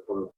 por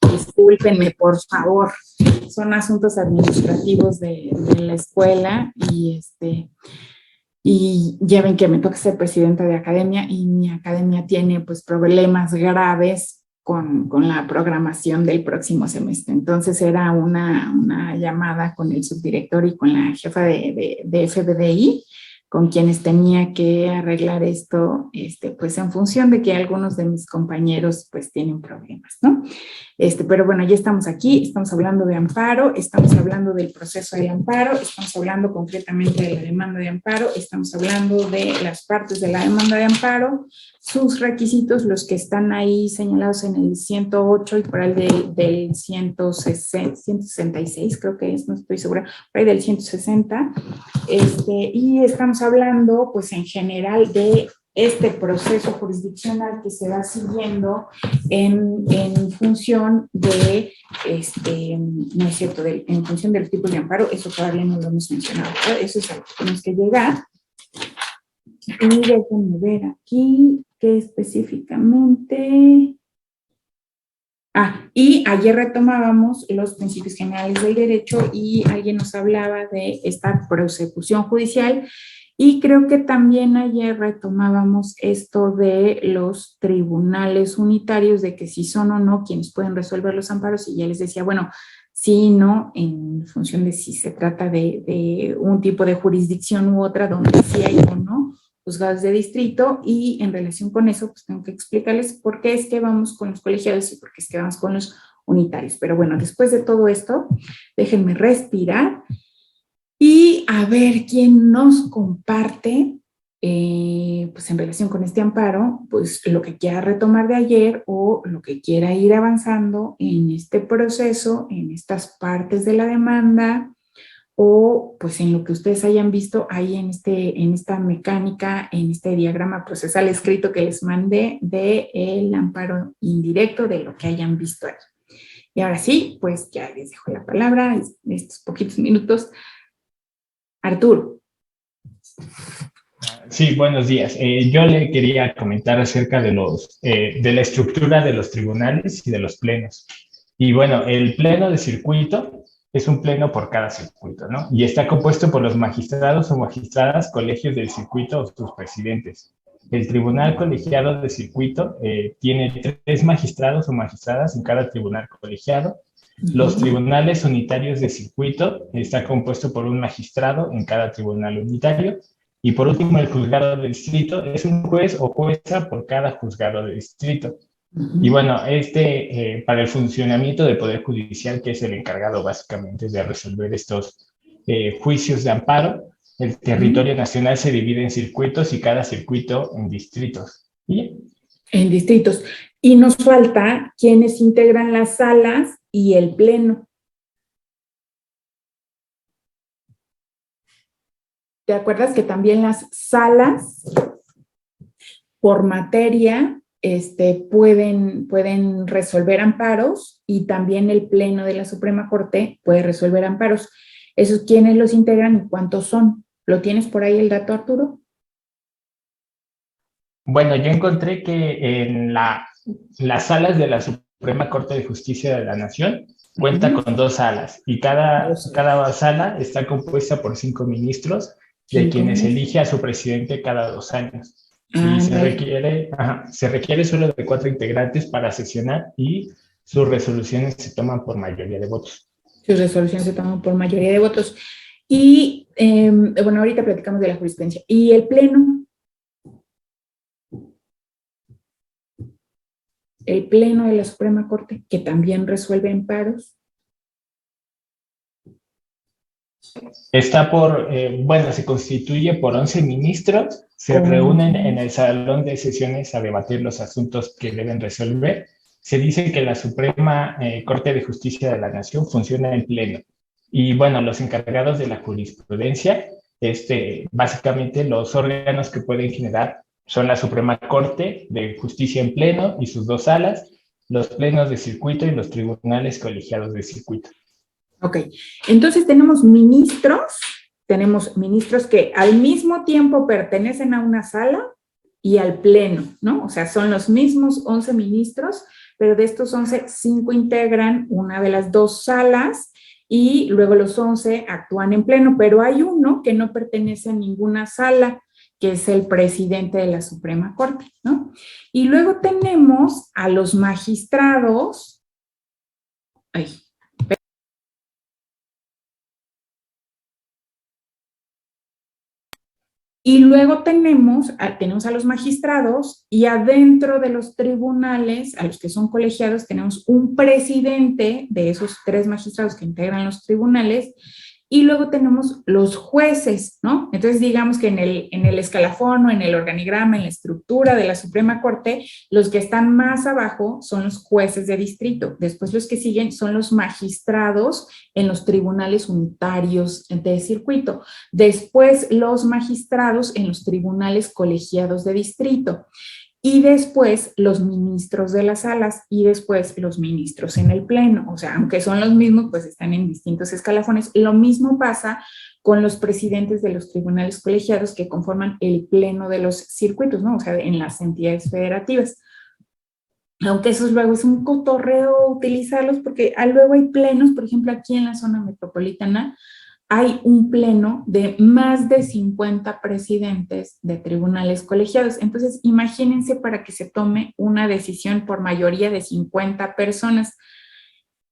Discúlpenme, por favor. Son asuntos administrativos de la escuela y ya ven que me toca ser presidenta de academia y mi academia tiene pues problemas graves con la programación del próximo semestre. Entonces era una llamada con el subdirector y con la jefa de FBDI, con quienes tenía que arreglar esto, pues en función de que algunos de mis compañeros pues tienen problemas, ¿no? Pero bueno, ya estamos aquí, estamos hablando de amparo, estamos hablando del proceso de amparo, estamos hablando concretamente de la demanda de amparo, estamos hablando de las partes de la demanda de amparo, sus requisitos, los que están ahí señalados en el 108 y por ahí del 166, creo que es, no estoy segura, por ahí del 160, y estamos hablando, pues en general, de este proceso jurisdiccional que se va siguiendo en función de, no es cierto, en función del tipo de amparo, eso todavía no lo hemos mencionado, ¿no? Eso es a lo que tenemos que llegar. Y déjenme ver aquí qué específicamente. Y ayer retomábamos los principios generales del derecho y alguien nos hablaba de esta prosecución judicial. Y creo que también ayer retomábamos esto de los tribunales unitarios, de que si son o no quienes pueden resolver los amparos, y ya les decía, bueno, sí, no, en función de si se trata de un tipo de jurisdicción u otra, donde sí hay o no juzgados de distrito, y en relación con eso, pues tengo que explicarles por qué es que vamos con los colegiados y por qué es que vamos con los unitarios. Pero bueno, después de todo esto, déjenme respirar y a ver quién nos comparte, pues en relación con este amparo, pues lo que quiera retomar de ayer o lo que quiera ir avanzando en este proceso, en estas partes de la demanda, o pues en lo que ustedes hayan visto ahí en esta mecánica, en este diagrama procesal escrito que les mandé del amparo indirecto, de lo que hayan visto ahí. Y ahora sí, pues ya les dejo la palabra en estos poquitos minutos. Arturo. Sí, buenos días. Yo le quería comentar acerca de la estructura de los tribunales y de los plenos. Y bueno, el pleno de circuito es un pleno por cada circuito, ¿no? Y está compuesto por los magistrados o magistradas, colegios del circuito o sus presidentes. El tribunal colegiado de circuito tiene 3 magistrados o magistradas en cada tribunal colegiado. Los tribunales unitarios de circuito está compuesto por un magistrado en cada tribunal unitario. Y por último, el juzgado de distrito es un juez o jueza por cada juzgado de distrito. Y bueno, para el funcionamiento del Poder Judicial, que es el encargado básicamente de resolver estos juicios de amparo, el territorio nacional se divide en circuitos y cada circuito en distritos. ¿Sí? En distritos. Y nos falta quienes integran las salas y el pleno. ¿Te acuerdas que también las salas por materia pueden resolver amparos, y también el pleno de la Suprema Corte puede resolver amparos? ¿Esos quiénes los integran y cuántos son? ¿Lo tienes por ahí el dato, Arturo? Bueno, yo encontré que en las salas de la Suprema Corte de Justicia de la Nación cuenta con 2 salas, y cada sala está compuesta por 5 ministros, de quienes elige a su presidente cada 2 años. Y se requiere solo de 4 integrantes para sesionar, y sus resoluciones se toman por mayoría de votos. Sus resoluciones se toman por mayoría de votos. Y bueno, ahorita platicamos de la jurisprudencia. ¿Y el pleno? El pleno de la Suprema Corte, que también resuelve amparos. Está se constituye por 11 ministros, se reúnen en el salón de sesiones a debatir los asuntos que deben resolver. Se dice que la Suprema Corte de Justicia de la Nación funciona en pleno. Y bueno, los encargados de la jurisprudencia, básicamente los órganos que pueden generar son la Suprema Corte de Justicia en pleno y sus 2 salas, los plenos de circuito y los tribunales colegiados de circuito. Ok, entonces tenemos ministros que al mismo tiempo pertenecen a una sala y al pleno, ¿no? O sea, son los mismos 11 ministros, pero de estos 11, 5 integran una de las dos salas y luego los 11 actúan en pleno, pero hay uno que no pertenece a ninguna sala, que es el presidente de la Suprema Corte, ¿no? Y luego tenemos a los magistrados, y luego tenemos a los magistrados y adentro de los tribunales, a los que son colegiados, tenemos un presidente de esos 3 magistrados que integran los tribunales y luego tenemos los jueces, ¿no? Entonces digamos que en el escalafón o en el organigrama, en la estructura de la Suprema Corte, los que están más abajo son los jueces de distrito. Después los que siguen son los magistrados en los tribunales unitarios de circuito. Después los magistrados en los tribunales colegiados de distrito. Y después los ministros de las salas y después los ministros en el pleno. O sea, aunque son los mismos, pues están en distintos escalafones. Lo mismo pasa con los presidentes de los tribunales colegiados que conforman el pleno de los circuitos, ¿no? O sea, en las entidades federativas. Aunque eso luego es un cotorreo utilizarlos porque luego hay plenos, por ejemplo, aquí en la zona metropolitana, hay un pleno de más de 50 presidentes de tribunales colegiados. Entonces, imagínense para que se tome una decisión por mayoría de 50 personas,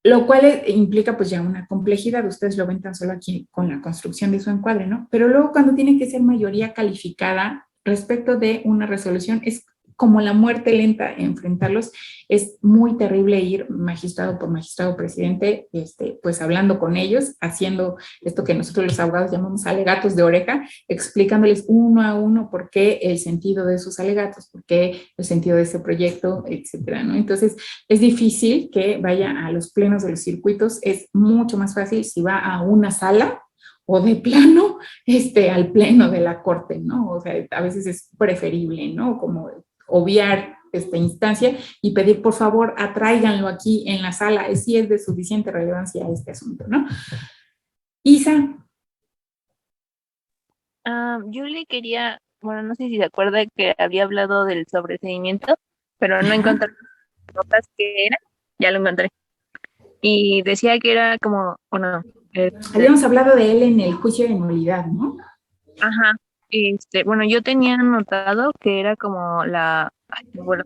lo cual implica pues ya una complejidad. Ustedes lo ven tan solo aquí con la construcción de su encuadre, ¿no? Pero luego cuando tiene que ser mayoría calificada respecto de una resolución, es como la muerte lenta enfrentarlos. Es muy terrible ir magistrado por magistrado, presidente, pues hablando con ellos, haciendo esto que nosotros los abogados llamamos alegatos de oreja, explicándoles uno a uno por qué el sentido de esos alegatos, por qué el sentido de ese proyecto, etcétera, ¿no? Entonces, es difícil que vaya a los plenos de los circuitos, es mucho más fácil si va a una sala o de plano al pleno de la corte, ¿no? O sea, a veces es preferible, ¿no? Como obviar esta instancia y pedir, por favor, atráiganlo aquí en la sala, si es de suficiente relevancia a este asunto, ¿no? Isa. Yo le quería, bueno, no sé si se acuerda que había hablado del sobreseimiento, pero no encontré las notas que era, ya lo encontré. Y decía que era como, bueno, habíamos hablado de él en el juicio de nulidad, ¿no? Ajá. Bueno, yo tenía anotado que era como bueno,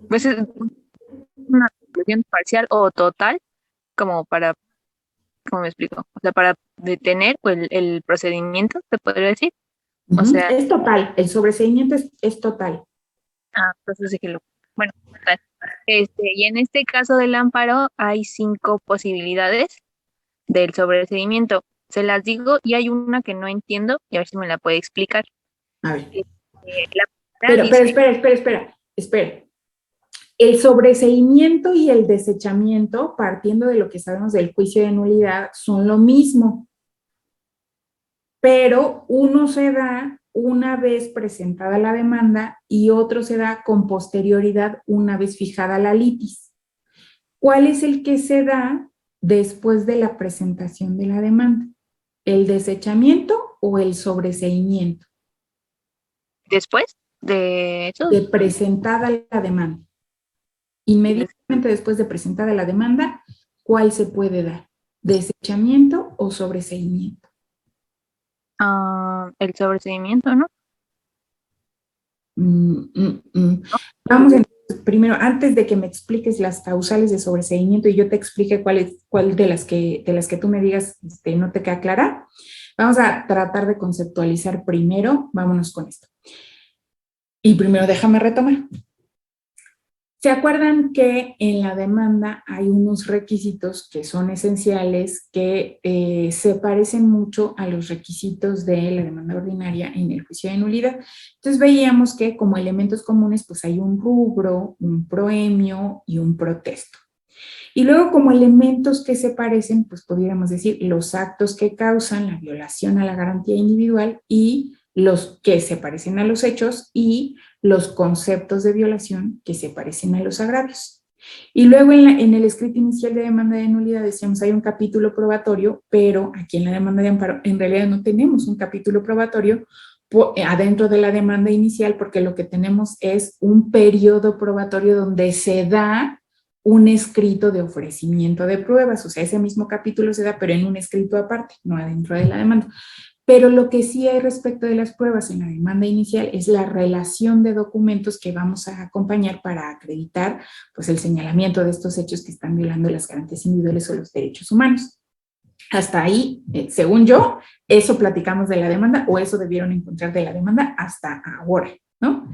pues es una conclusión parcial o total, como para, ¿cómo me explico? O sea, para detener el procedimiento, se podría decir. O sea, es total, el sobreseimiento es total. Entonces déjelo. Bueno, total. Y en este caso del amparo hay 5 posibilidades del sobreseimiento. Se las digo y hay una que no entiendo y a ver si me la puede explicar. A ver. Pero espera. El sobreseimiento y el desechamiento, partiendo de lo que sabemos del juicio de nulidad, son lo mismo. Pero uno se da una vez presentada la demanda y otro se da con posterioridad una vez fijada la litis. ¿Cuál es el que se da después de la presentación de la demanda? ¿El desechamiento o el sobreseimiento? Después de eso. De presentada la demanda. Inmediatamente después de presentada la demanda, ¿cuál se puede dar? ¿Desechamiento o sobreseimiento? El sobreseimiento, ¿no? Vamos entonces, primero, antes de que me expliques las causales de sobreseimiento y yo te explique cuál de las que tú me digas no te queda clara, vamos a tratar de conceptualizar primero, vámonos con esto. Y primero déjame retomar. ¿Se acuerdan que en la demanda hay unos requisitos que son esenciales que se parecen mucho a los requisitos de la demanda ordinaria en el juicio de nulidad? Entonces veíamos que como elementos comunes pues hay un rubro, un proemio y un protesto. Y luego como elementos que se parecen pues pudiéramos decir los actos que causan la violación a la garantía individual y los que se parecen a los hechos y los conceptos de violación que se parecen a los agravios. Y luego en el escrito inicial de demanda de nulidad decíamos hay un capítulo probatorio, pero aquí en la demanda de amparo en realidad no tenemos un capítulo probatorio adentro de la demanda inicial, porque lo que tenemos es un periodo probatorio donde se da un escrito de ofrecimiento de pruebas, o sea, ese mismo capítulo se da, pero en un escrito aparte, no adentro de la demanda. Pero lo que sí hay respecto de las pruebas en la demanda inicial es la relación de documentos que vamos a acompañar para acreditar pues, el señalamiento de estos hechos que están violando las garantías individuales o los derechos humanos. Hasta ahí, según yo, eso platicamos de la demanda o eso debieron encontrar de la demanda hasta ahora, ¿no?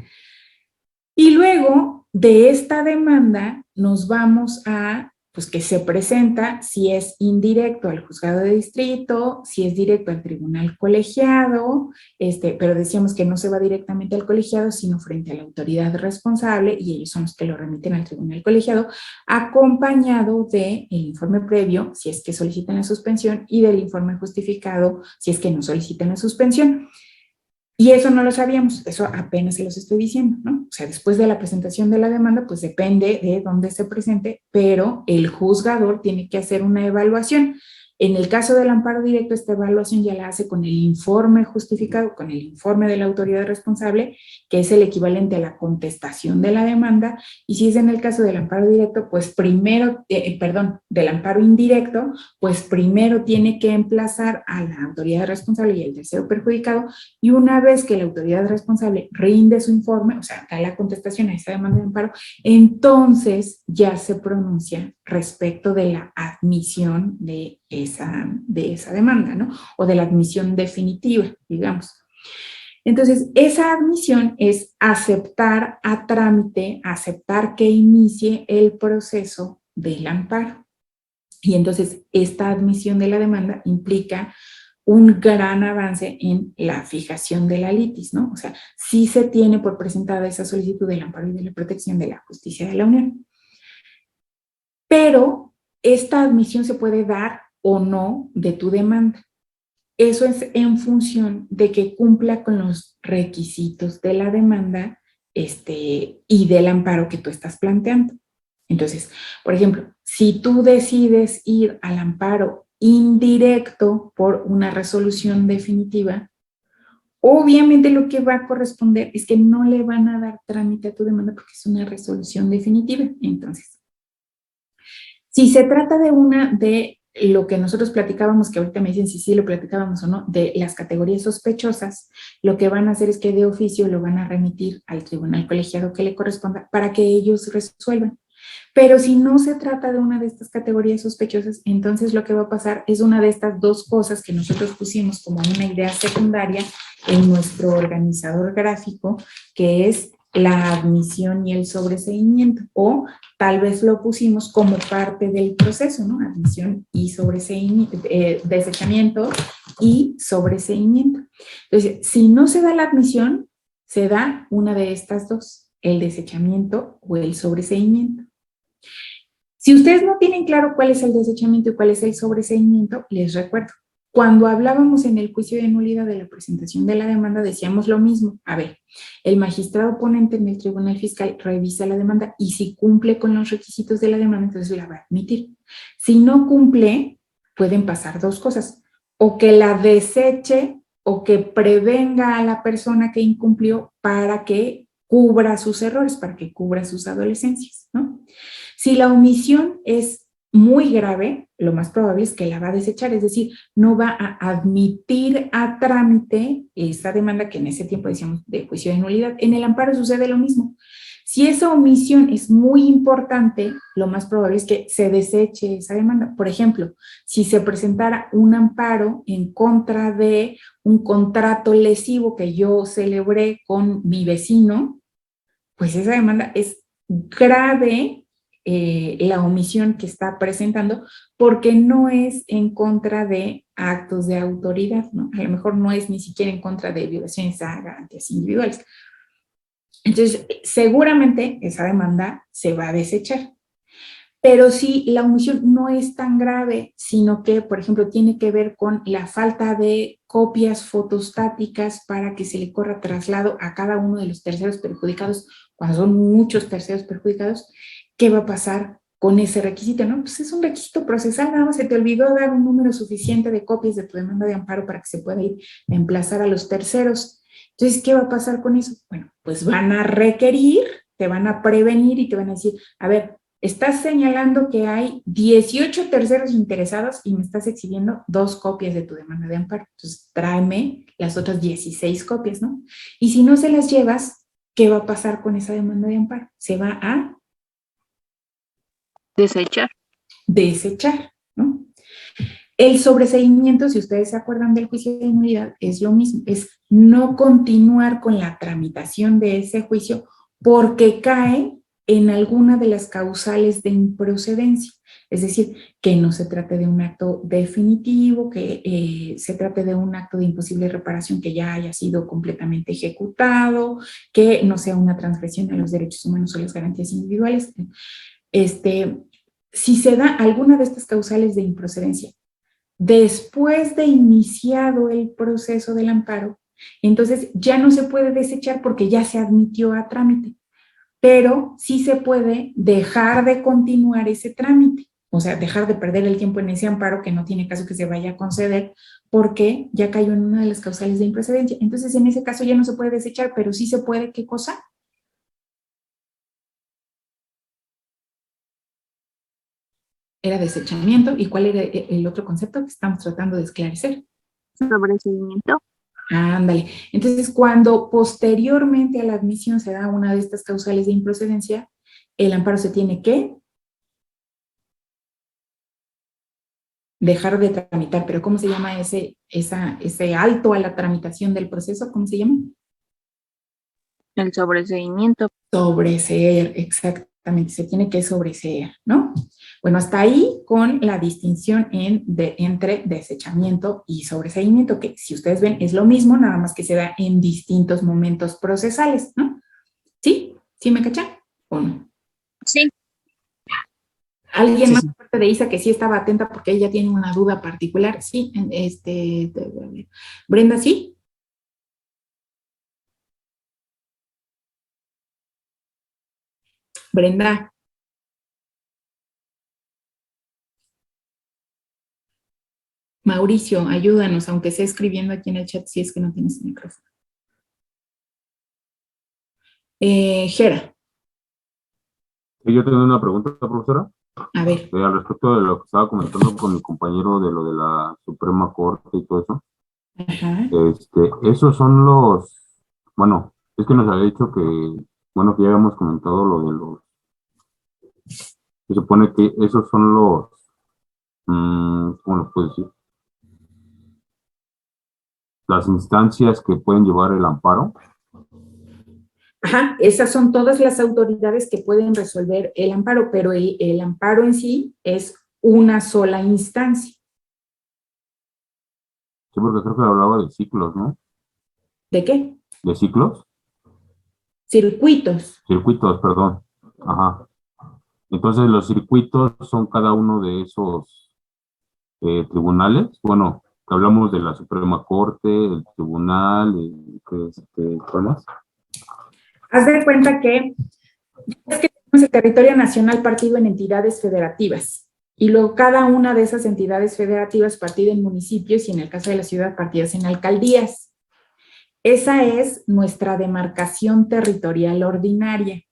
Y luego de esta demanda nos vamos a, pues que se presenta si es indirecto al juzgado de distrito, si es directo al tribunal colegiado, pero decíamos que no se va directamente al colegiado, sino frente a la autoridad responsable y ellos son los que lo remiten al tribunal colegiado, acompañado del informe previo, si es que solicitan la suspensión, y del informe justificado, si es que no solicitan la suspensión. Y eso no lo sabíamos, eso apenas se los estoy diciendo, ¿no? O sea, después de la presentación de la demanda, pues depende de dónde se presente, pero el juzgador tiene que hacer una evaluación. En el caso del amparo directo, esta evaluación ya la hace con el informe justificado, con el informe de la autoridad responsable, que es el equivalente a la contestación de la demanda, y si es en el caso del amparo directo, pues primero, del amparo indirecto, pues primero tiene que emplazar a la autoridad responsable y al tercero perjudicado, y una vez que la autoridad responsable rinde su informe, o sea, da la contestación a esa demanda de amparo, entonces ya se pronuncia respecto de la admisión de esa demanda, ¿no? O de la admisión definitiva, digamos. Entonces, esa admisión es aceptar a trámite, aceptar que inicie el proceso del amparo. Y entonces, esta admisión de la demanda implica un gran avance en la fijación de la litis, ¿no? O sea, sí se tiene por presentada esa solicitud del amparo y de la protección de la justicia de la Unión. Pero esta admisión se puede dar o no de tu demanda. Eso es en función de que cumpla con los requisitos de la demanda y del amparo que tú estás planteando. Entonces, por ejemplo, si tú decides ir al amparo indirecto por una resolución definitiva, obviamente lo que va a corresponder es que no le van a dar trámite a tu demanda porque es una resolución definitiva. Entonces, si se trata de lo que nosotros platicábamos, que ahorita me dicen si sí lo platicábamos o no, de las categorías sospechosas, lo que van a hacer es que de oficio lo van a remitir al tribunal colegiado que le corresponda para que ellos resuelvan. Pero si no se trata de una de estas categorías sospechosas, entonces lo que va a pasar es una de estas dos cosas que nosotros pusimos como una idea secundaria en nuestro organizador gráfico, que es la admisión y el sobreseimiento, o tal vez lo pusimos como parte del proceso, ¿no? Admisión y sobreseimiento, desechamiento y sobreseimiento. Entonces, si no se da la admisión, se da una de estas dos, el desechamiento o el sobreseimiento. Si ustedes no tienen claro cuál es el desechamiento y cuál es el sobreseimiento, les recuerdo, cuando hablábamos en el juicio de nulidad de la presentación de la demanda, decíamos lo mismo. A ver, el magistrado ponente en el tribunal fiscal revisa la demanda y si cumple con los requisitos de la demanda, entonces la va a admitir. Si no cumple, pueden pasar dos cosas, o que la deseche o que prevenga a la persona que incumplió para que cubra sus errores, para que cubra sus adolescencias, ¿no? Si la omisión es muy grave, lo más probable es que la va a desechar, es decir, no va a admitir a trámite esa demanda que en ese tiempo decíamos de juicio de nulidad. En el amparo sucede lo mismo. Si esa omisión es muy importante, lo más probable es que se deseche esa demanda. Por ejemplo, si se presentara un amparo en contra de un contrato lesivo que yo celebré con mi vecino, pues esa demanda es grave, la omisión que está presentando, porque no es en contra de actos de autoridad, ¿no? A lo mejor no es ni siquiera en contra de violaciones a garantías individuales. Entonces, seguramente esa demanda se va a desechar. Pero si la omisión no es tan grave, sino que, por ejemplo, tiene que ver con la falta de copias fotostáticas para que se le corra traslado a cada uno de los terceros perjudicados, cuando son muchos terceros perjudicados, ¿qué va a pasar con ese requisito? ¿No? Pues es un requisito procesal, nada más se te olvidó dar un número suficiente de copias de tu demanda de amparo para que se pueda ir a emplazar a los terceros. Entonces, ¿qué va a pasar con eso? Bueno, pues van a requerir, te van a prevenir y te van a decir, a ver, estás señalando que hay 18 terceros interesados y me estás exhibiendo 2 copias de tu demanda de amparo. Entonces, tráeme las otras 16 copias, ¿no? Y si no se las llevas, ¿qué va a pasar con esa demanda de amparo? Se va a Desechar. desechar, ¿no? El sobreseimiento, si ustedes se acuerdan del juicio de nulidad, es lo mismo, es no continuar con la tramitación de ese juicio porque cae en alguna de las causales de improcedencia. Es decir, que no se trate de un acto definitivo, que se trate de un acto de imposible reparación que ya haya sido completamente ejecutado, que no sea una transgresión a los derechos humanos o las garantías individuales. Si se da alguna de estas causales de improcedencia después de iniciado el proceso del amparo, entonces ya no se puede desechar porque ya se admitió a trámite, pero sí se puede dejar de continuar ese trámite, o sea, dejar de perder el tiempo en ese amparo que no tiene caso que se vaya a conceder porque ya cayó en una de las causales de improcedencia. Entonces, en ese caso ya no se puede desechar, pero sí se puede, ¿qué cosa? Era desechamiento. ¿Y cuál era el otro concepto que estamos tratando de esclarecer? Sobreseimiento. Ándale. Entonces, cuando posteriormente a la admisión se da una de estas causales de improcedencia, el amparo se tiene que dejar de tramitar. ¿Pero cómo se llama ese alto a la tramitación del proceso? ¿Cómo se llama? El sobreseimiento. Sobreseer, exactamente. Se tiene que sobreseer, ¿no? Bueno, hasta ahí con la distinción entre desechamiento y sobreseimiento, que si ustedes ven es lo mismo, nada más que se da en distintos momentos procesales, ¿no? ¿Sí? ¿Sí me cachan? ¿O no? Sí. ¿Alguien Sí, más sí. aparte de Isa que sí estaba atenta porque ella tiene una duda particular? Sí, Brenda, ¿sí? Brenda. Mauricio, ayúdanos, aunque sea escribiendo aquí en el chat si es que no tienes el micrófono. Jera, Yo tengo una pregunta, profesora, a ver. al respecto de lo que estaba comentando con mi compañero de lo de la Suprema Corte y todo eso. Ajá. Esos son bueno, es que nos había dicho que, bueno, que ya habíamos comentado lo de se supone que esos son ¿cómo lo puedo decir? Las instancias que pueden llevar el amparo. Ajá, esas son todas las autoridades que pueden resolver el amparo, pero el amparo en sí es una sola instancia. Sí, porque creo que hablaba de ciclos, ¿no? ¿De qué? De ciclos, Circuitos. circuitos, perdón. Ajá. Entonces los circuitos son cada uno de esos tribunales. Bueno, que hablamos de la Suprema Corte, el tribunal, ¿cuál más? Haz de cuenta que es que tenemos el territorio nacional partido en entidades federativas y luego cada una de esas entidades federativas partida en municipios y en el caso de la ciudad partidas en alcaldías. Esa es nuestra demarcación territorial ordinaria.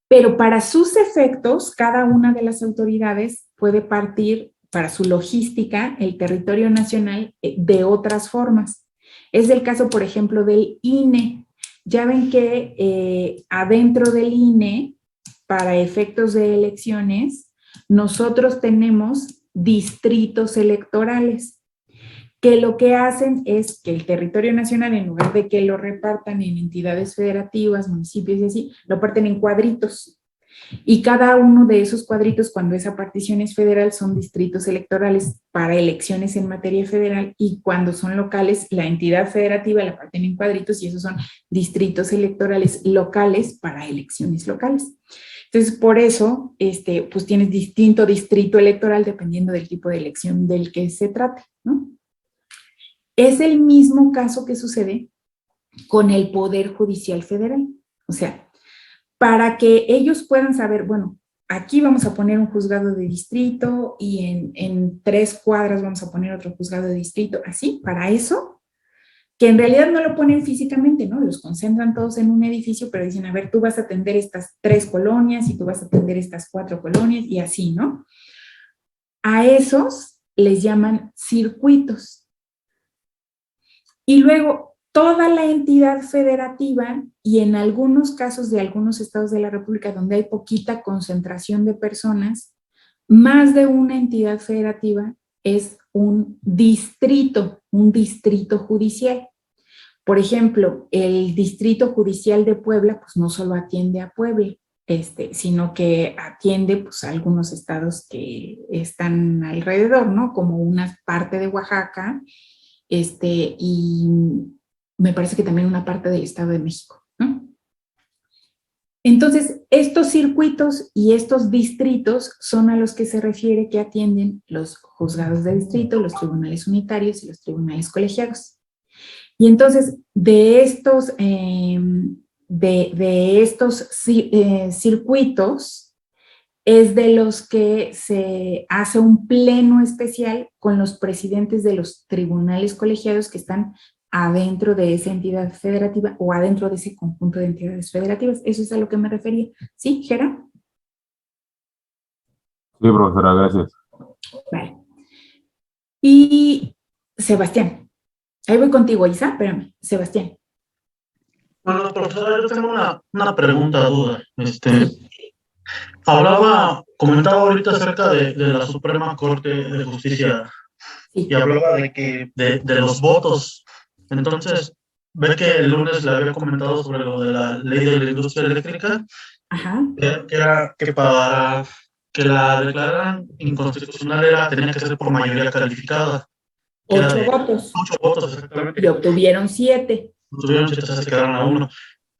Pero para sus efectos, cada una de las autoridades puede partir para su logística el territorio nacional de otras formas. Es el caso, por ejemplo, del INE. Ya ven que adentro del INE, para efectos de elecciones, nosotros tenemos distritos electorales que lo que hacen es que el territorio nacional, en lugar de que lo repartan en entidades federativas, municipios y así, lo parten en cuadritos. Y cada uno de esos cuadritos, cuando esa partición es federal, son distritos electorales para elecciones en materia federal, y cuando son locales, la entidad federativa la parten en cuadritos y esos son distritos electorales locales para elecciones locales. Entonces, por eso, pues tienes distinto distrito electoral dependiendo del tipo de elección del que se trate, ¿no? Es el mismo caso que sucede con el Poder Judicial Federal. O sea, para que ellos puedan saber, bueno, aquí vamos a poner un juzgado de distrito y en 3 cuadras vamos a poner otro juzgado de distrito, así, para eso que en realidad no lo ponen físicamente, ¿no? Los concentran todos en un edificio, pero dicen, a ver, tú vas a atender estas 3 colonias y tú vas a atender estas 4 colonias y así, ¿no? A esos les llaman circuitos. Y luego, toda la entidad federativa, y en algunos casos de algunos estados de la República donde hay poquita concentración de personas, más de una entidad federativa es un distrito judicial. Por ejemplo, el Distrito Judicial de Puebla, pues no solo atiende a Puebla, sino que atiende pues, a algunos estados que están alrededor, ¿no? Como una parte de Oaxaca, y me parece que también una parte del Estado de México, ¿no? Entonces, estos circuitos y estos distritos son a los que se refiere que atienden los juzgados de distrito, los tribunales unitarios y los tribunales colegiados. Y entonces, de estos circuitos es de los que se hace un pleno especial con los presidentes de los tribunales colegiados que están adentro de esa entidad federativa o adentro de ese conjunto de entidades federativas. Eso es a lo que me refería. ¿Sí, Gera? Sí, profesora, gracias. Vale. Y Sebastián. Ahí voy contigo, Isa. Espérame, Sebastián. Bueno, profesora, yo tengo una pregunta, duda. Comentaba ahorita acerca de la Suprema Corte de Justicia Sí. y hablaba de los votos. Entonces, ve que el lunes le había comentado sobre lo de la ley de la industria eléctrica, Ajá. que era que para que la declararan inconstitucional tenía que ser por mayoría calificada. 8 votos. 8 votos, exactamente. Y obtuvieron 7. Tuvieron 7, se quedaron a 1.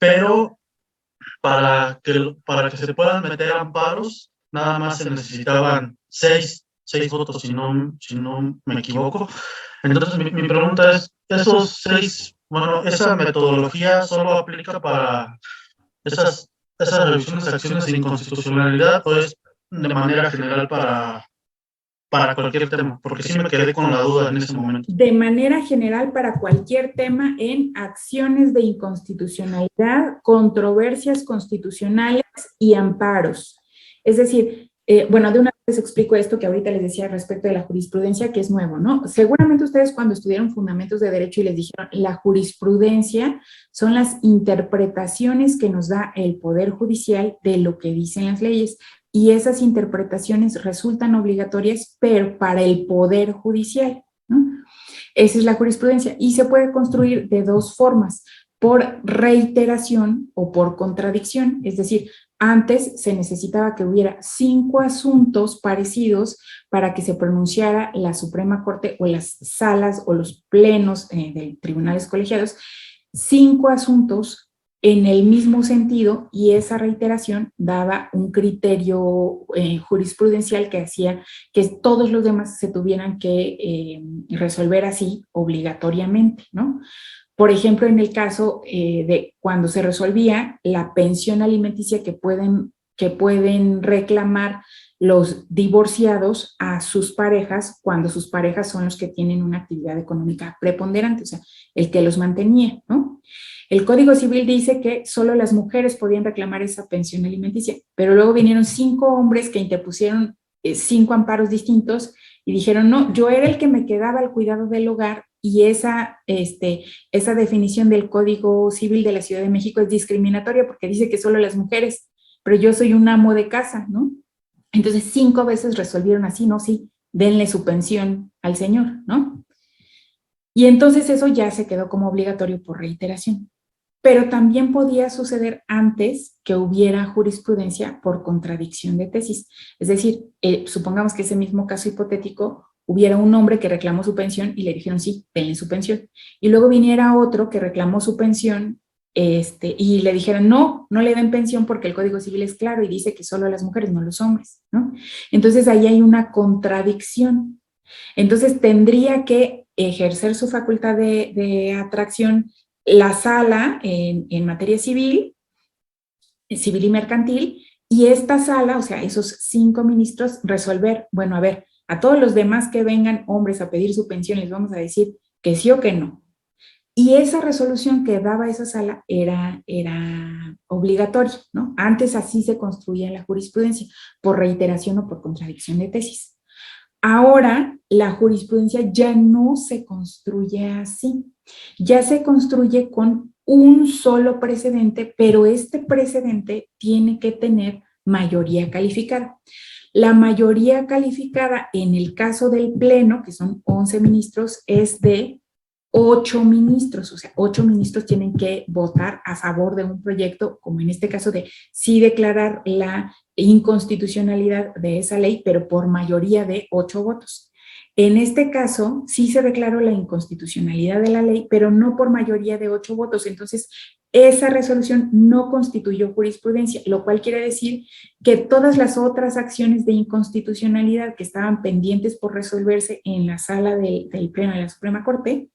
Pero para que se puedan meter amparos, nada más se necesitaban 6 votos, si no me equivoco. Entonces, mi pregunta es, ¿esa metodología solo aplica para esas revisiones de acciones de inconstitucionalidad o es de manera general para cualquier tema? Porque sí me quedé con la duda en ese momento. De manera general para cualquier tema en acciones de inconstitucionalidad, controversias constitucionales y amparos. Es decir, bueno, de una vez explico esto que ahorita les decía respecto de la jurisprudencia, que es nuevo, ¿no? Seguramente ustedes cuando estudiaron fundamentos de derecho y les dijeron la jurisprudencia son las interpretaciones que nos da el Poder Judicial de lo que dicen las leyes. Y esas interpretaciones resultan obligatorias, pero para el Poder Judicial, ¿no? Esa es la jurisprudencia y se puede construir de 2 formas, por reiteración o por contradicción. Es decir, antes se necesitaba que hubiera 5 asuntos parecidos para que se pronunciara la Suprema Corte o las salas o los plenos de tribunales colegiados, 5 asuntos en el mismo sentido, y esa reiteración daba un criterio jurisprudencial que hacía que todos los demás se tuvieran que resolver así obligatoriamente, ¿no? Por ejemplo, en el caso de cuando se resolvía la pensión alimenticia que pueden reclamar los divorciados a sus parejas cuando sus parejas son los que tienen una actividad económica preponderante, o sea, el que los mantenía, ¿no? El Código Civil dice que solo las mujeres podían reclamar esa pensión alimenticia, pero luego vinieron 5 hombres que interpusieron 5 amparos distintos y dijeron, no, yo era el que me quedaba al cuidado del hogar y esa definición del Código Civil de la Ciudad de México es discriminatoria porque dice que solo las mujeres, pero yo soy un amo de casa, ¿no? Entonces 5 veces resolvieron así, ¿no? Sí, denle su pensión al señor, ¿no? Y entonces eso ya se quedó como obligatorio por reiteración. Pero también podía suceder antes que hubiera jurisprudencia por contradicción de tesis. Es decir, supongamos que ese mismo caso hipotético hubiera un hombre que reclamó su pensión y le dijeron sí, denle su pensión. Y luego viniera otro que reclamó su pensión y le dijeran no le den pensión porque el Código Civil es claro y dice que solo las mujeres, no los hombres, ¿no? Entonces ahí hay una contradicción. Entonces tendría que ejercer su facultad de atracción la sala en materia civil y mercantil, y esta sala, o sea, esos 5 ministros, resolver, bueno, a ver, a todos los demás que vengan hombres a pedir su pensión, les vamos a decir que sí o que no. Y esa resolución que daba esa sala era obligatoria, ¿no? Antes así se construía la jurisprudencia, por reiteración o por contradicción de tesis. Ahora la jurisprudencia ya no se construye así, ya se construye con un solo precedente, pero este precedente tiene que tener mayoría calificada. La mayoría calificada en el caso del Pleno, que son 11 ministros, es de 8 ministros, o sea, 8 ministros tienen que votar a favor de un proyecto, como en este caso de sí declarar la inconstitucionalidad de esa ley, pero por mayoría de 8 votos. En este caso, sí se declaró la inconstitucionalidad de la ley, pero no por mayoría de 8 votos. Entonces, esa resolución no constituyó jurisprudencia, lo cual quiere decir que todas las otras acciones de inconstitucionalidad que estaban pendientes por resolverse en la sala del Pleno de la Suprema Corte,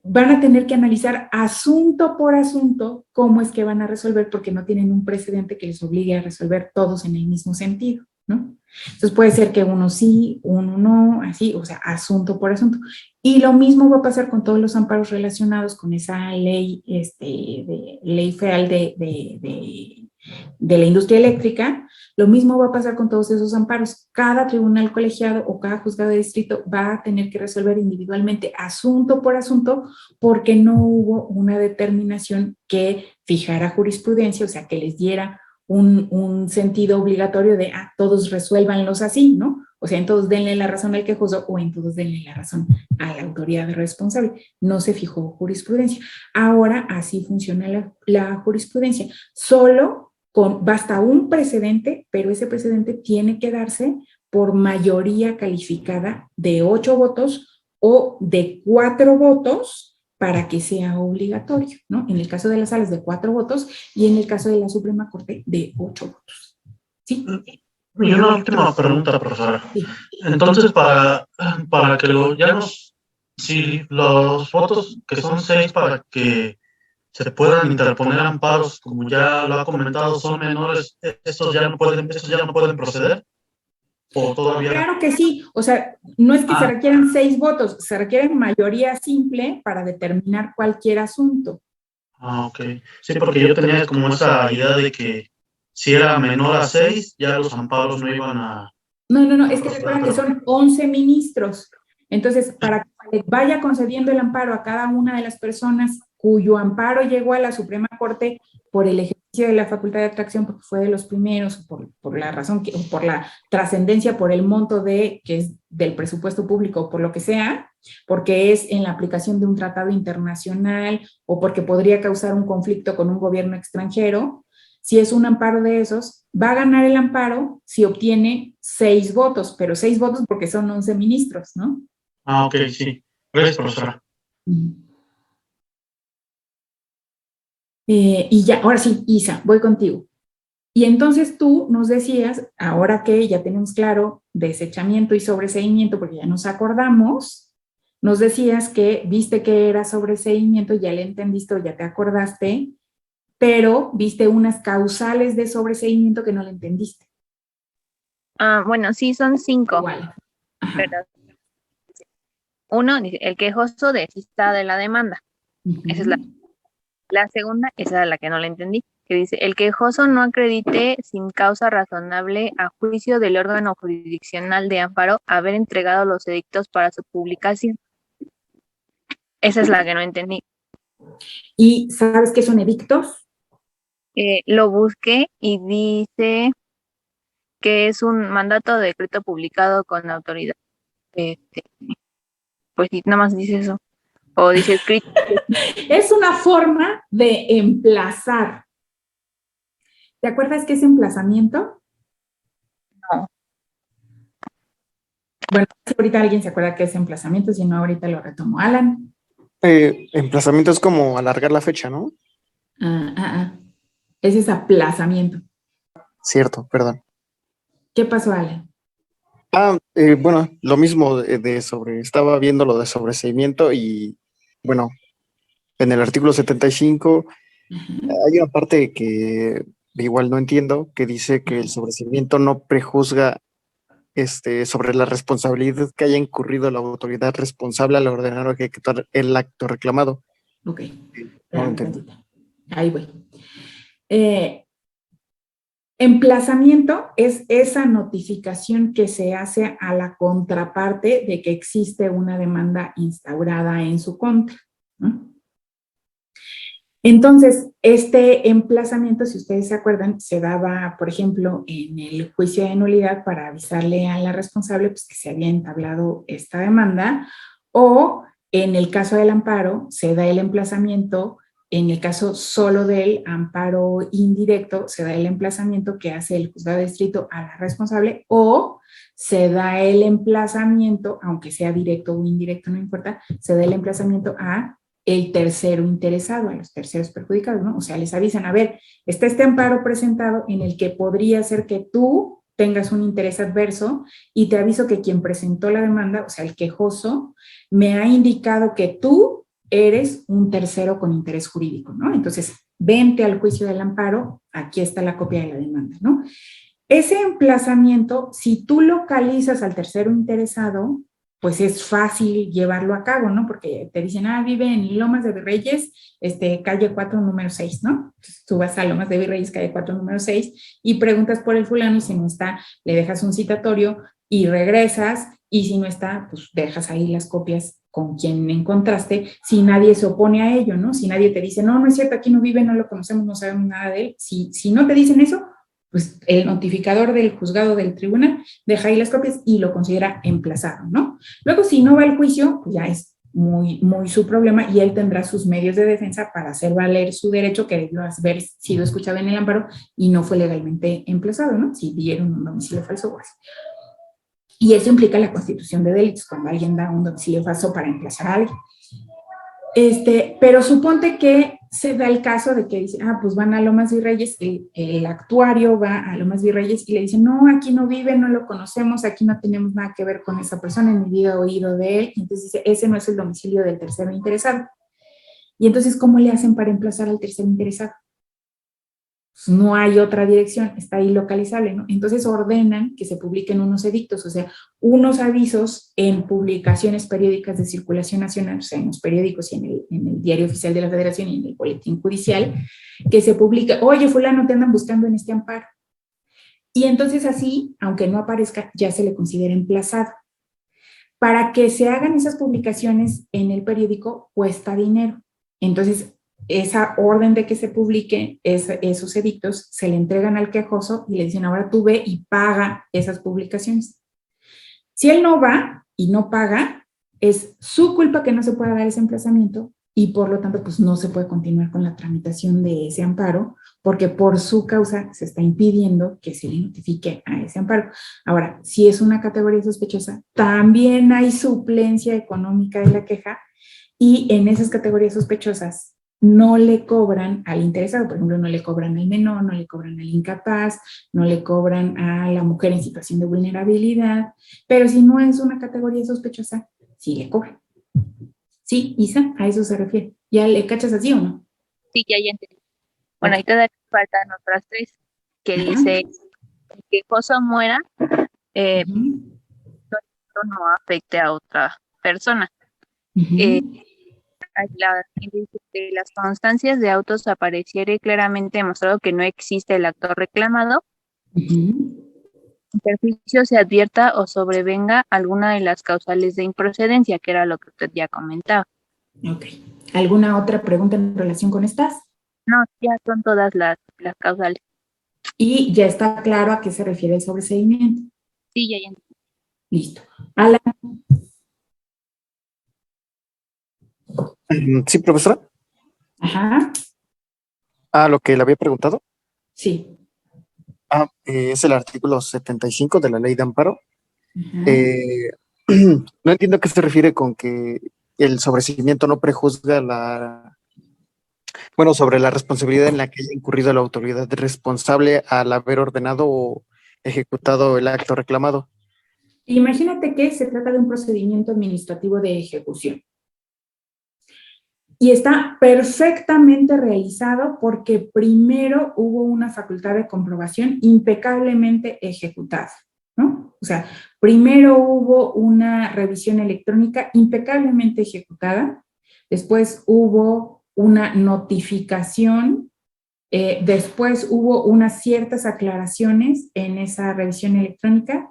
van a tener que analizar asunto por asunto cómo es que van a resolver, porque no tienen un precedente que les obligue a resolver todos en el mismo sentido, ¿no? Entonces puede ser que uno sí, uno no, así, o sea, asunto por asunto. Y lo mismo va a pasar con todos los amparos relacionados con esa ley, ley federal de la industria eléctrica. Lo mismo va a pasar con todos esos amparos. Cada tribunal colegiado o cada juzgado de distrito va a tener que resolver individualmente, asunto por asunto, porque no hubo una determinación que fijara jurisprudencia, o sea, que les diera un sentido obligatorio de, todos resuélvanlos así, ¿no? O sea, en todos denle la razón al quejoso o en todos denle la razón a la autoridad responsable. No se fijó jurisprudencia. Ahora así funciona la jurisprudencia. Solo basta un precedente, pero ese precedente tiene que darse por mayoría calificada de 8 votos o de 4 votos para que sea obligatorio, ¿no? En el caso de las salas de 4 votos y en el caso de la Suprema Corte de 8 votos. ¿Sí? Y una última pregunta, profesora. Sí. Entonces, para que si los votos que son 6 para que se puedan interponer amparos, como ya lo ha comentado, son menores, estos ya no pueden proceder, o todavía. Claro que sí, o sea, no es que se requieran 6 votos, se requiere mayoría simple para determinar cualquier asunto. Ok. Sí, porque yo tenía como esa idea de que si era menor a 6, ya los amparos no iban a. No, es que recuerda que son 11 ministros. Entonces, para que vaya concediendo el amparo a cada una de las personas cuyo amparo llegó a la Suprema Corte por el ejercicio de la facultad de atracción, porque fue de los primeros, por la razón, por la trascendencia, por el monto que es del presupuesto público, por lo que sea, porque es en la aplicación de un tratado internacional o porque podría causar un conflicto con un gobierno extranjero. Si es un amparo de esos, va a ganar el amparo si obtiene 6 votos, pero 6 votos porque son 11 ministros, ¿no? Ok, sí. Gracias, profesora. Y ya, ahora sí, Isa, voy contigo. Y entonces tú nos decías, ahora que ya tenemos claro desechamiento y sobreseimiento, porque ya nos acordamos, nos decías que viste que era sobreseimiento, ya le entendiste o ya te acordaste, pero viste unas causales de sobreseimiento que no le entendiste. Bueno, sí, son 5. Igual. Pero uno dice, el quejoso desista de la demanda. Esa es la segunda, esa es la que no la entendí, que dice, el quejoso no acredite sin causa razonable a juicio del órgano jurisdiccional de amparo haber entregado los edictos para su publicación. Esa es la que no entendí. ¿Y sabes qué son edictos? Lo busqué y dice que es un mandato de decreto publicado con autoridad. Pues sí, nada más dice eso. O dice escrito. Es una forma de emplazar. ¿Te acuerdas qué es emplazamiento? No. Bueno, si ahorita alguien se acuerda qué es emplazamiento, si no, ahorita lo retomo. Alan. Emplazamiento es como alargar la fecha, ¿no? Ese es aplazamiento. Cierto, perdón. ¿Qué pasó, Alan? Bueno, lo mismo estaba viendo lo de sobreseimiento y, bueno, en el artículo 75 hay una parte que igual no entiendo, que dice que el sobreseimiento no prejuzga sobre la responsabilidad que haya incurrido la autoridad responsable al ordenar o ejecutar el acto reclamado. Ok. No entiendo. Ahí voy. Emplazamiento es esa notificación que se hace a la contraparte de que existe una demanda instaurada en su contra, ¿no? Entonces, este emplazamiento, si ustedes se acuerdan, se daba, por ejemplo, en el juicio de nulidad para avisarle a la responsable pues, que se había entablado esta demanda, o en el caso del amparo, se da el emplazamiento. En el caso solo del amparo indirecto, se da el emplazamiento que hace el juzgado de distrito a la responsable, o se da el emplazamiento, aunque sea directo o indirecto, no importa, se da el emplazamiento a el tercero interesado, a los terceros perjudicados, ¿no? O sea, les avisan, a ver, está este amparo presentado en el que podría ser que tú tengas un interés adverso y te aviso que quien presentó la demanda, o sea, el quejoso, me ha indicado que tú eres un tercero con interés jurídico, ¿no? Entonces, vente al juicio del amparo, aquí está la copia de la demanda, ¿no? Ese emplazamiento, si tú localizas al tercero interesado, pues es fácil llevarlo a cabo, ¿no? Porque te dicen, vive en Lomas de Virreyes, calle 4, número 6, ¿no? Entonces, tú vas a Lomas de Virreyes, calle 4, número 6, y preguntas por el fulano, y si no está, le dejas un citatorio y regresas, y si no está, pues dejas ahí las copias con quien encontraste, si nadie se opone a ello, ¿no? Si nadie te dice, no, no es cierto, aquí no vive, no lo conocemos, no sabemos nada de él, si no te dicen eso, pues el notificador del juzgado del tribunal deja ahí las copias y lo considera emplazado, ¿no? Luego, si no va al juicio, pues ya es muy, muy su problema y él tendrá sus medios de defensa para hacer valer su derecho que debió haber sido escuchado en el amparo y no fue legalmente emplazado, ¿no? Si dieron un domicilio falso o así. Y eso implica la constitución de delitos, cuando alguien da un domicilio falso para emplazar a alguien. Pero suponte que se da el caso de que dice, pues van a Lomas Virreyes, el actuario va a Lomas Virreyes y le dice, no, aquí no vive, no lo conocemos, aquí no tenemos nada que ver con esa persona, en mi vida he oído de él, y entonces dice, ese no es el domicilio del tercero interesado. Y entonces, ¿cómo le hacen para emplazar al tercero interesado? Pues no hay otra dirección, está ahí localizable, ¿no? Entonces ordenan que se publiquen unos edictos, o sea, unos avisos en publicaciones periódicas de circulación nacional, o sea, en los periódicos y en el Diario Oficial de la Federación y en el Boletín Judicial, que se publica, oye, fulano, te andan buscando en este amparo. Y entonces así, aunque no aparezca, ya se le considera emplazado. Para que se hagan esas publicaciones en el periódico cuesta dinero. Entonces, esa orden de que se publique esos edictos se le entregan al quejoso y le dicen, ahora tú ve y paga esas publicaciones. Si él no va y no paga, es su culpa que no se pueda dar ese emplazamiento y por lo tanto pues no se puede continuar con la tramitación de ese amparo porque por su causa se está impidiendo que se le notifique a ese amparo. Ahora, si es una categoría sospechosa, también hay suplencia económica de la queja y en esas categorías sospechosas no le cobran al interesado, por ejemplo, no le cobran al menor, no le cobran al incapaz, no le cobran a la mujer en situación de vulnerabilidad, pero si no es una categoría sospechosa, sí le cobran. ¿Sí, Isa? A eso se refiere. ¿Ya le cachas así o no? Sí, ya entendí. Bueno, ahí todavía faltan otras tres, que dice, el quejoso muera, no afecte a otra persona. De las constancias de autos apareciere claramente demostrado que no existe el acto reclamado, el perjuicio se advierta o sobrevenga alguna de las causales de improcedencia, que era lo que usted ya comentaba. Ok. ¿Alguna otra pregunta en relación con estas? No, ya son todas las causales. Y ya está claro a qué se refiere el sobreseimiento. Sí, ya entendí. Listo. Alan. Sí, profesora. Ajá. Lo que le había preguntado. Sí. Es el artículo 75 de la Ley de Amparo. Ajá. No entiendo a qué se refiere con que el sobreseimiento no prejuzga sobre la responsabilidad en la que haya incurrido la autoridad responsable al haber ordenado o ejecutado el acto reclamado. Imagínate que se trata de un procedimiento administrativo de ejecución. Y está perfectamente realizado porque primero hubo una facultad de comprobación impecablemente ejecutada, ¿no? O sea, primero hubo una revisión electrónica impecablemente ejecutada, después hubo una notificación, después hubo unas ciertas aclaraciones en esa revisión electrónica,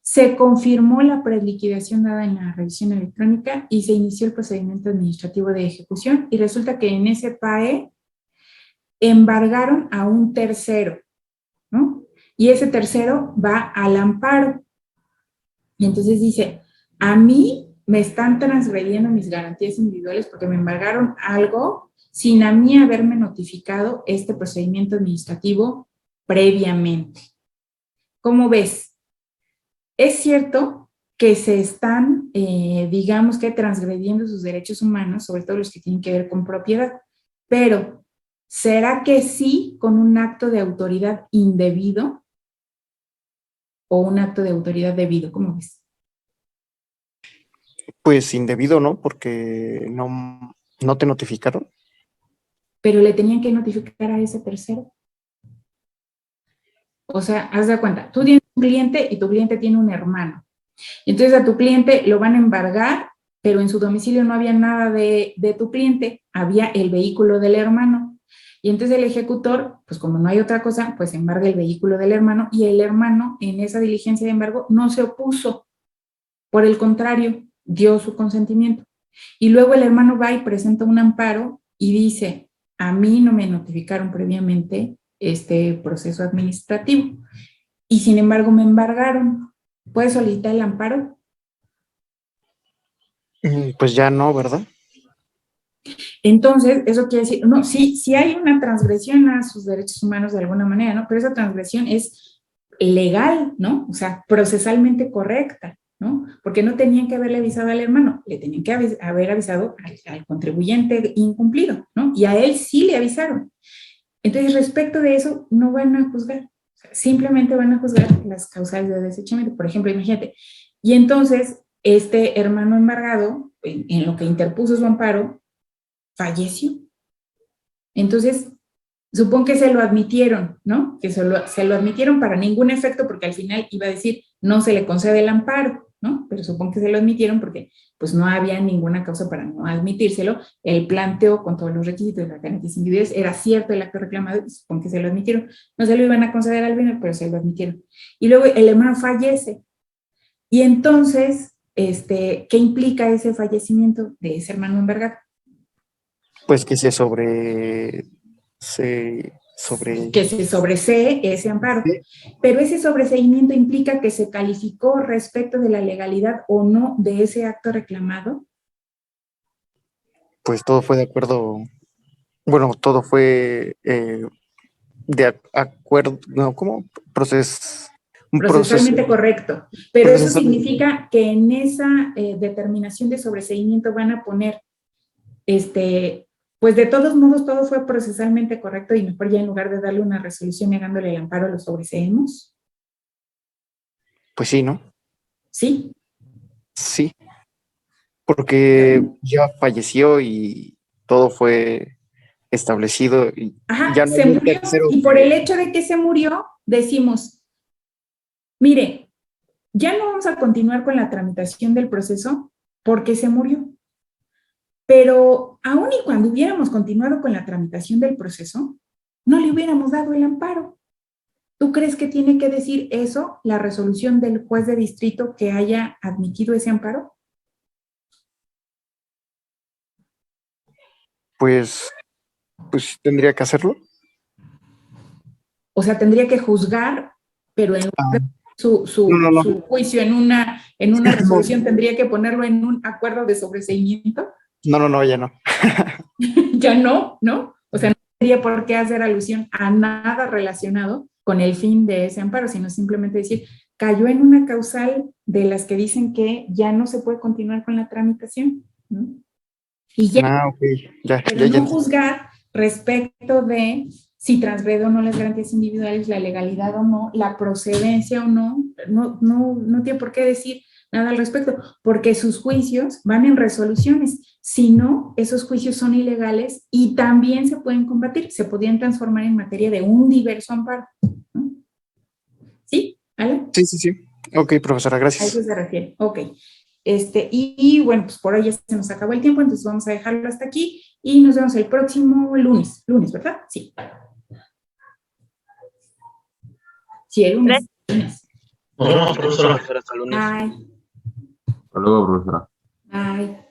se confirmó la preliquidación dada en la revisión electrónica y se inició el procedimiento administrativo de ejecución y resulta que en ese PAE embargaron a un tercero, ¿no? Y ese tercero va al amparo. Y entonces dice, a mí me están transgrediendo mis garantías individuales porque me embargaron algo sin a mí haberme notificado este procedimiento administrativo previamente. ¿Cómo ves? Es cierto que se están, digamos que transgrediendo sus derechos humanos, sobre todo los que tienen que ver con propiedad, pero ¿será que sí con un acto de autoridad indebido o un acto de autoridad debido? ¿Cómo ves? Pues indebido, ¿no? Porque no te notificaron. Pero le tenían que notificar a ese tercero. O sea, haz de cuenta, tú tienes un cliente y tu cliente tiene un hermano. Entonces a tu cliente lo van a embargar, pero en su domicilio no había nada de tu cliente, había el vehículo del hermano. Y entonces el ejecutor, pues como no hay otra cosa, pues embarga el vehículo del hermano y el hermano en esa diligencia de embargo no se opuso. Por el contrario, dio su consentimiento. Y luego el hermano va y presenta un amparo y dice, a mí no me notificaron previamente este proceso administrativo y sin embargo me embargaron. ¿Puedes solicitar el amparo? Pues ya no, ¿verdad? Entonces, eso quiere decir, no, sí hay una transgresión a sus derechos humanos de alguna manera, ¿no? Pero esa transgresión es legal, ¿no? O sea, procesalmente correcta, ¿no? Porque no tenían que haberle avisado al hermano, le tenían que haber avisado al contribuyente incumplido, ¿no? Y a él sí le avisaron. Entonces, respecto de eso, no van a juzgar, o sea, simplemente van a juzgar las causales de desechamiento. Por ejemplo, imagínate, y entonces este hermano embargado, en lo que interpuso su amparo, falleció. Entonces, supongo que se lo admitieron, ¿no? Que se lo admitieron para ningún efecto, porque al final iba a decir, no se le concede el amparo, ¿no? Pero supongo que se lo admitieron porque pues no había ninguna causa para no admitírselo. El planteo con todos los requisitos de las garantías individuales era cierto el acto reclamado, y supongo que se lo admitieron. No se lo iban a conceder al bien, pero se lo admitieron. Y luego el hermano fallece. Y entonces, ¿qué implica ese fallecimiento de ese hermano embargado? Pues que se que se sobresee ese amparo. Pero ese sobreseimiento implica que se calificó respecto de la legalidad o no de ese acto reclamado. pues todo fue de acuerdo, bueno, todo fue de acuerdo, no, ¿cómo? Procesalmente correcto. Pero eso significa que en esa determinación de sobreseimiento van a poner, pues de todos modos todo fue procesalmente correcto y mejor ya en lugar de darle una resolución negándole el amparo, lo sobreseemos. Pues sí, ¿no? Sí. Sí, porque ya falleció y todo fue establecido y ajá, ya no se murió, y por el hecho de que se murió, decimos, mire, ya no vamos a continuar con la tramitación del proceso porque se murió. Pero aun y cuando hubiéramos continuado con la tramitación del proceso, no le hubiéramos dado el amparo. ¿Tú crees que tiene que decir eso la resolución del juez de distrito que haya admitido ese amparo? Pues tendría que hacerlo. O sea, tendría que juzgar, pero en su juicio en una resolución tendría que ponerlo en un acuerdo de sobreseimiento. No, ya no. Ya no, ¿no? O sea, no tendría por qué hacer alusión a nada relacionado con el fin de ese amparo, sino simplemente decir, cayó en una causal de las que dicen que ya no se puede continuar con la tramitación, ¿no? Y ya, okay. Pero no juzgar respecto de si transgrede o no las garantías individuales, la legalidad o no, la procedencia o no, no tiene por qué decir nada al respecto, porque sus juicios van en resoluciones. Si no, esos juicios son ilegales y también se pueden combatir, se podrían transformar en materia de un diverso amparo, ¿no? ¿Sí? ¿Vale? Sí. Ok, profesora, A gracias. eso se refiere. Ok. Y bueno, pues por hoy ya se nos acabó el tiempo, entonces vamos a dejarlo hasta aquí y nos vemos el próximo lunes. Lunes, ¿verdad? Sí. Sí, el lunes. Nos vemos, profesora. Hasta lunes. Bye. Hasta luego, profesora. Bye.